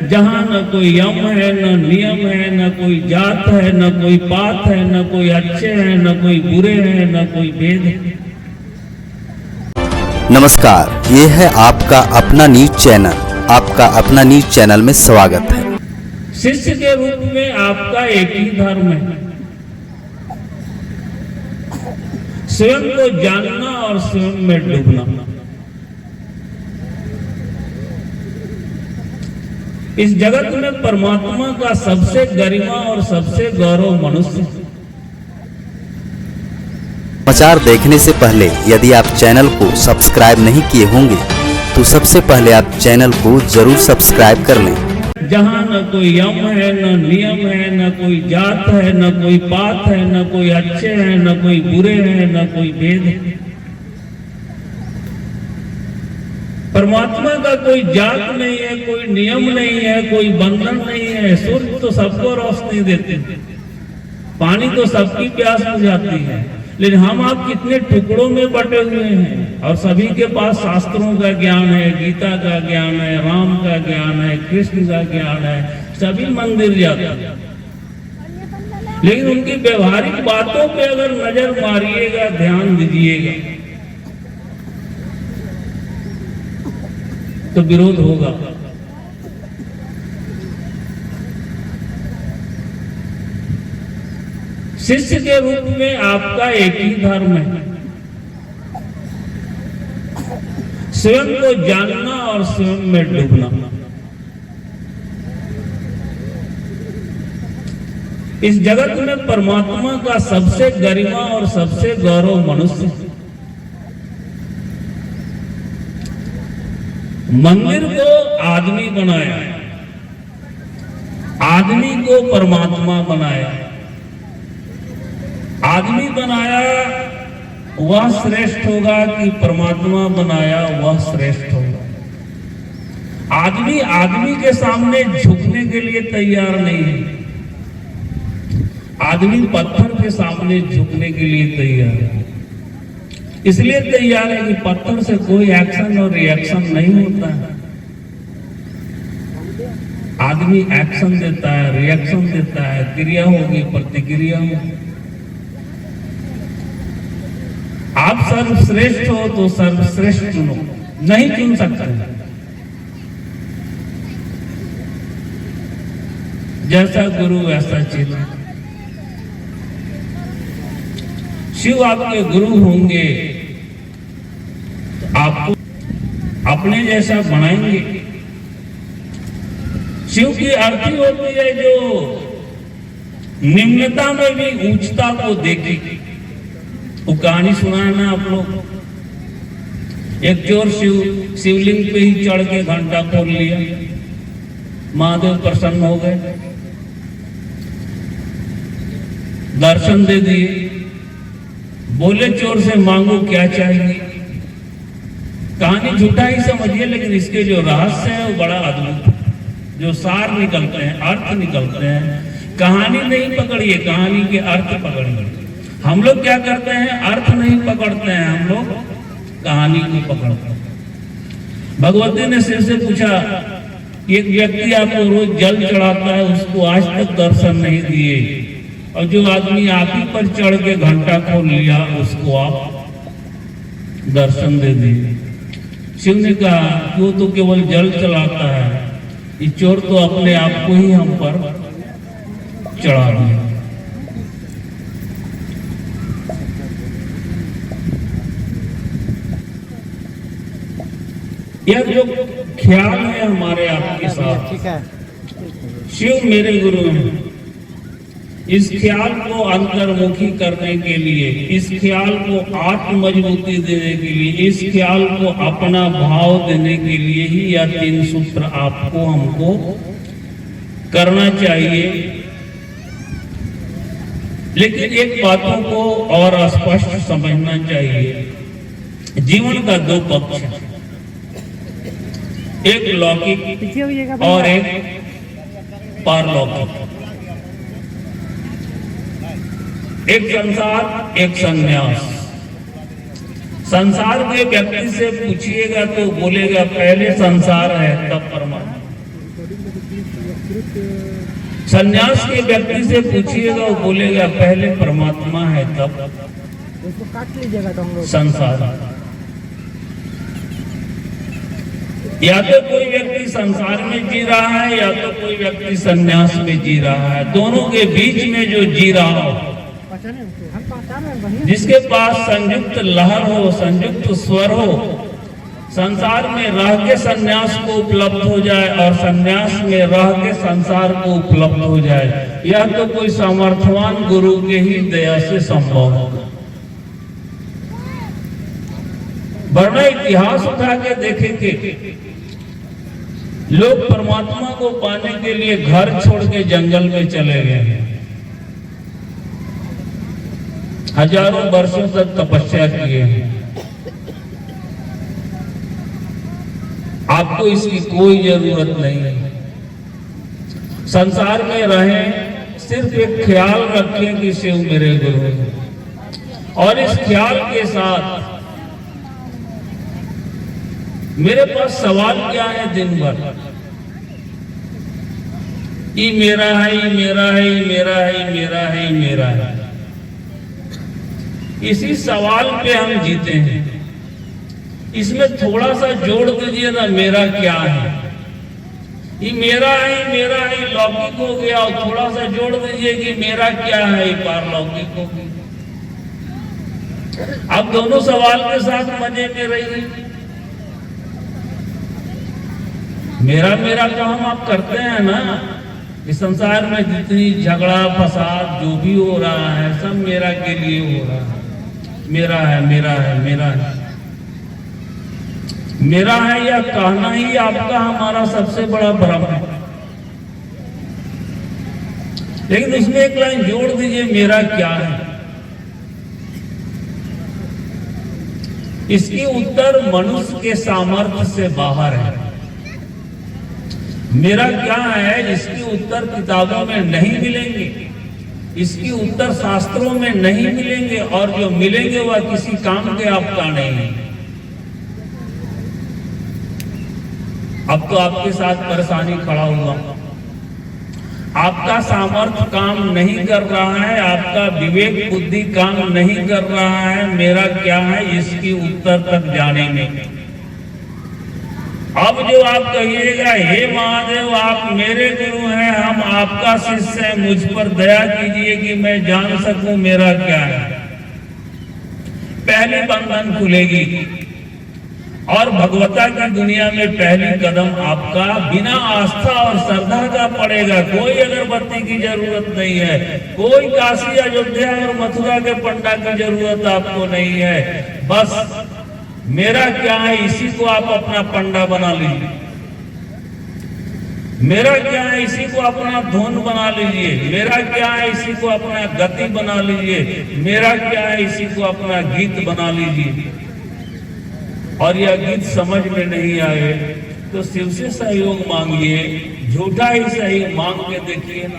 जहाँ न कोई यम है, न नियम है, न कोई जात है, न कोई पात है, न कोई अच्छे हैं, न कोई बुरे हैं, न कोई भेद है। नमस्कार, ये है आपका अपना न्यूज चैनल। आपका अपना न्यूज चैनल में स्वागत है। शिष्य के रूप में आपका एक ही धर्म है, स्वयं को जानना और स्वयं में डूबना। इस जगत में परमात्मा का सबसे गरिमा और सबसे गौरव मनुष्य। समाचार देखने से पहले यदि आप चैनल को सब्सक्राइब नहीं किए होंगे तो सबसे पहले आप चैनल को जरूर सब्सक्राइब कर लें। जहाँ न कोई यम है, न नियम है, न कोई जात है, न कोई पात है, न कोई अच्छे हैं, न कोई बुरे हैं, न कोई भेद है। परमात्मा का कोई जात नहीं है, कोई नियम नहीं है, कोई बंधन नहीं है। सूर्य तो सबको रोशनी देते हैं, पानी तो सबकी प्यास बुझाती है, लेकिन हम आप कितने टुकड़ों में बटे हुए हैं। और सभी के पास शास्त्रों का ज्ञान है, गीता का ज्ञान है, राम का ज्ञान है, कृष्ण का ज्ञान है, सभी मंदिर जाते हैं, लेकिन उनकी व्यवहारिक बातों पे अगर नजर मारिएगा, ध्यान दीजिएगा तो विरोध होगा। शिष्य के रूप में आपका एक ही धर्म है, स्वयं को जानना और स्वयं में डूबना। इस जगत में परमात्मा का सबसे गरिमा और सबसे गौरव मनुष्य। मंदिर को आदमी बनाया, आदमी को परमात्मा बनाया। आदमी बनाया वह श्रेष्ठ होगा कि परमात्मा बनाया वह श्रेष्ठ होगा। आदमी आदमी के सामने झुकने के लिए तैयार नहीं है, आदमी पत्थर के सामने झुकने के लिए तैयार है। इसलिए तैयार है कि पत्थर से कोई एक्शन और रिएक्शन नहीं होता है। आदमी एक्शन देता है, रिएक्शन देता है, क्रिया होगी, प्रतिक्रिया होगी। आप सर्वश्रेष्ठ हो तो सर्वश्रेष्ठ चुनो, नहीं चुन सकते। जैसा गुरु वैसा चेला। शिव आपके गुरु होंगे तो आपको अपने जैसा बनाएंगे। शिव की अर्थी होती है जो निम्नता में भी ऊंचता को देखे। वो कहानी सुना है ना आप लोग, एक चोर शिवलिंग पे ही चढ़ के घंटा खोल लिया, महादेव प्रसन्न हो गए, दर्शन दे दिए। बोले चोर से मांगो क्या चाहिए। कहानी झूठा ही समझिए, लेकिन इसके जो रहस्य है वो बड़ा अद्भुत है। जो सार निकलते हैं, अर्थ निकलते हैं। कहानी नहीं पकड़िए, कहानी के अर्थ पकड़िए। हम लोग क्या करते हैं, अर्थ नहीं पकड़ते हैं, हम लोग कहानी को पकड़ते हैं। भगवती ने शिव से पूछा, एक व्यक्ति आपको रोज जल चढ़ाता है, उसको आज तक दर्शन नहीं दिए, और जो आदमी आप ही पर चढ़ के घंटा खोल लिया उसको आप दर्शन दे दिए। शिव ने कहा वो तो केवल जल चलाता है, ये चोर तो अपने आप को ही हम पर चढ़ा दिया। यह जो ख्याल है हमारे आपके साथ, शिव मेरे गुरु हैं, इस ख्याल को अंतर्मुखी करने के लिए, इस ख्याल को आत्म मजबूती देने के लिए, इस ख्याल को अपना भाव देने के लिए ही यह 3 सूत्र आपको हमको करना चाहिए। लेकिन एक बातों को और स्पष्ट समझना चाहिए, जीवन का 2 पक्ष है, एक लौकिक और एक पारलौकिक। एक संसार, एक संन्यास। संसार के व्यक्ति से पूछिएगा तो बोलेगा पहले संसार है तब परमात्मा। संन्यास के व्यक्ति से पूछिएगा, वो बोलेगा पहले परमात्मा है तब उसको काट लीजिएगा तो हम लोग संसार। या तो कोई व्यक्ति संसार में जी रहा है या तो कोई व्यक्ति संन्यास में जी रहा है। दोनों के बीच में जो जी रहा हो, पहचाने हमको, हम पहचान रहे हैं बहिन। जिसके पास संयुक्त लहर हो, संयुक्त स्वर हो, संसार में रह के संन्यास को उपलब्ध हो जाए और संन्यास में रह के संसार को उपलब्ध हो जाए, यह तो कोई सामर्थ्यवान गुरु के ही दया से संभव होगा। वरना इतिहास उठा के देखेंगे, लोग परमात्मा को पाने के लिए घर छोड़ के जंगल में चले गए, हजारों वर्षों तक तपस्या किए हैं। आपको इसकी कोई जरूरत नहीं है। संसार में रहें, सिर्फ एक ख्याल रखें कि शिव मेरे गुरु हैं, और इस ख्याल के साथ मेरे पास सवाल क्या है दिन भर, ये मेरा है, ये मेरा है, ये मेरा है, ये मेरा है, ये मेरा है। इसी सवाल पे हम जीते हैं। इसमें थोड़ा सा जोड़ दीजिए ना, मेरा क्या है। ये मेरा है, ये मेरा है, ये लौकिक हो गया, और थोड़ा सा जोड़ दीजिए कि मेरा क्या है, ये पारलौकिक हो गया। अब दोनों सवाल के साथ मजे में रहिए। मेरा मेरा तो हम आप करते हैं ना। इस संसार में जितनी झगड़ा फसाद जो भी हो रहा है, सब मेरा के लिए हो रहा है। मेरा है, मेरा है, मेरा है, मेरा है, यह कहना ही आपका हमारा सबसे बड़ा भ्रम है। लेकिन उसमें एक लाइन जोड़ दीजिए, मेरा क्या है। इसकी उत्तर मनुष्य के सामर्थ्य से बाहर है। मेरा क्या है, इसकी उत्तर किताबों में नहीं मिलेंगे, इसकी उत्तर शास्त्रों में नहीं मिलेंगे, और जो मिलेंगे वह किसी काम के आपका नहीं है। अब तो आपके साथ परेशानी खड़ा हुआ, आपका सामर्थ्य काम नहीं कर रहा है, आपका विवेक बुद्धि काम नहीं कर रहा है। मेरा क्या है, इसकी उत्तर तक जाने में अब जो आप कहिएगा, हे महादेव आप मेरे गुरु हैं, हम आपका शिष्य हैं, मुझ पर दया कीजिए कि मैं जान सकूं मेरा क्या है, पहली बंधन खुलेगी। और भगवता की दुनिया में पहली कदम आपका बिना आस्था और श्रद्धा का पड़ेगा। कोई अगरबत्ती की जरूरत नहीं है, कोई काशी अयोध्या और मथुरा के पंडा की जरूरत आपको नहीं है। बस मेरा क्या है, इसी को आप अपना पंडा बना लीजिए। मेरा क्या है, इसी को अपना धुन बना लीजिए। मेरा क्या है, इसी को अपना गति बना लीजिए। मेरा क्या है, इसी को अपना गीत बना लीजिए। और यह गीत समझ में नहीं आए तो शिव से सहयोग मांगिए, झूठा ही सही मांग के देखिए ना,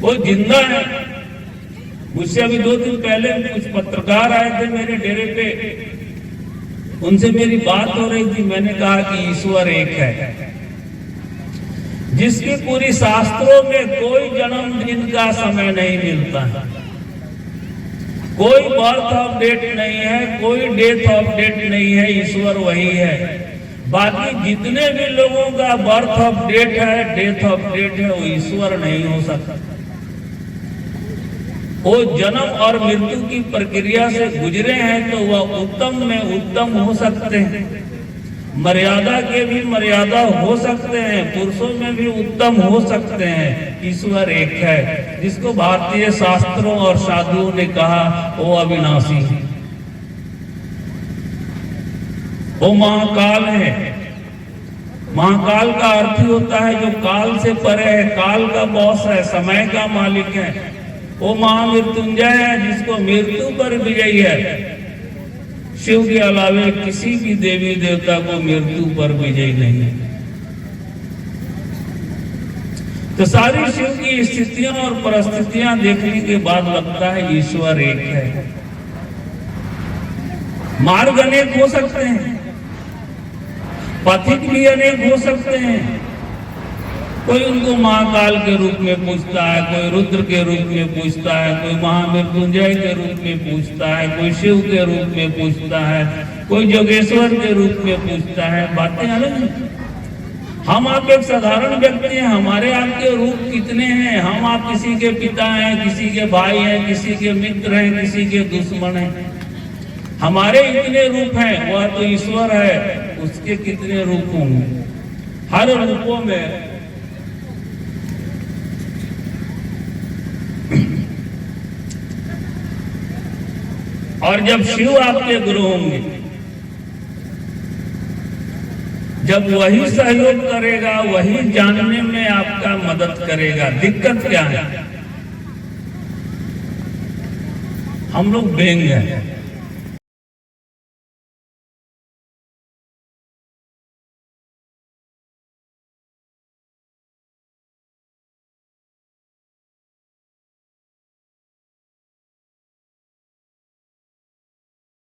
वो जिंदा है। मुझसे अभी 2 दिन पहले कुछ पत्रकार आए थे मेरे डेरे पे, उनसे मेरी बात हो रही थी। मैंने कहा कि ईश्वर एक है, जिसकी पूरी शास्त्रों में कोई जन्मदिन का समय नहीं मिलता है, कोई बर्थ ऑफ डेट नहीं है, कोई डेथ ऑफ डेट नहीं है, ईश्वर वही है। बाकी जितने भी लोगों का बर्थ ऑफ डेट है, डेथ ऑफ डेट है, वो ईश्वर नहीं हो सकता। वो जन्म और मृत्यु की प्रक्रिया से गुजरे हैं तो वह उत्तम में उत्तम हो सकते हैं, मर्यादा के भी मर्यादा हो सकते हैं, पुरुषों में भी उत्तम हो सकते हैं। ईश्वर एक है, जिसको भारतीय शास्त्रों और साधुओं ने कहा वो अविनाशी है, वो महाकाल है। महाकाल का अर्थ ही होता है जो काल से परे है, काल का बॉस है, समय का मालिक है। वो महामृत्युंजय है, जिसको मृत्यु पर विजयी है। शिव के अलावे किसी भी देवी देवता को मृत्यु पर विजय नहीं है। तो सारी शिव की स्थितियां और परिस्थितियां देखने के बाद लगता है ईश्वर एक है। मार्ग अनेक हो सकते हैं, पथिक भी अनेक हो सकते हैं, कोई उनको महाकाल के रूप में पूछता है, कोई रुद्र के रूप में पूछता है, कोई महामृत्युंजय के रूप में पूछता है, कोई शिव के रूप में पूछता है, कोई जोगेश्वर के रूप में पूछता है। बातें अलग हैं। हम आप एक साधारण व्यक्ति हैं, हमारे आपके रूप कितने हैं। हम आप किसी के पिता हैं, किसी के भाई हैं, किसी के मित्र हैं, किसी के दुश्मन हैं। हमारे इतने रूप हैं, वह तो ईश्वर है, उसके कितने रूप होंगे। हर रूपों में और जब शिव आपके गुरु होंगे, जब वही सहयोग करेगा, वही जानने में आपका मदद करेगा। दिक्कत क्या है? हम लोग बेंग हैं।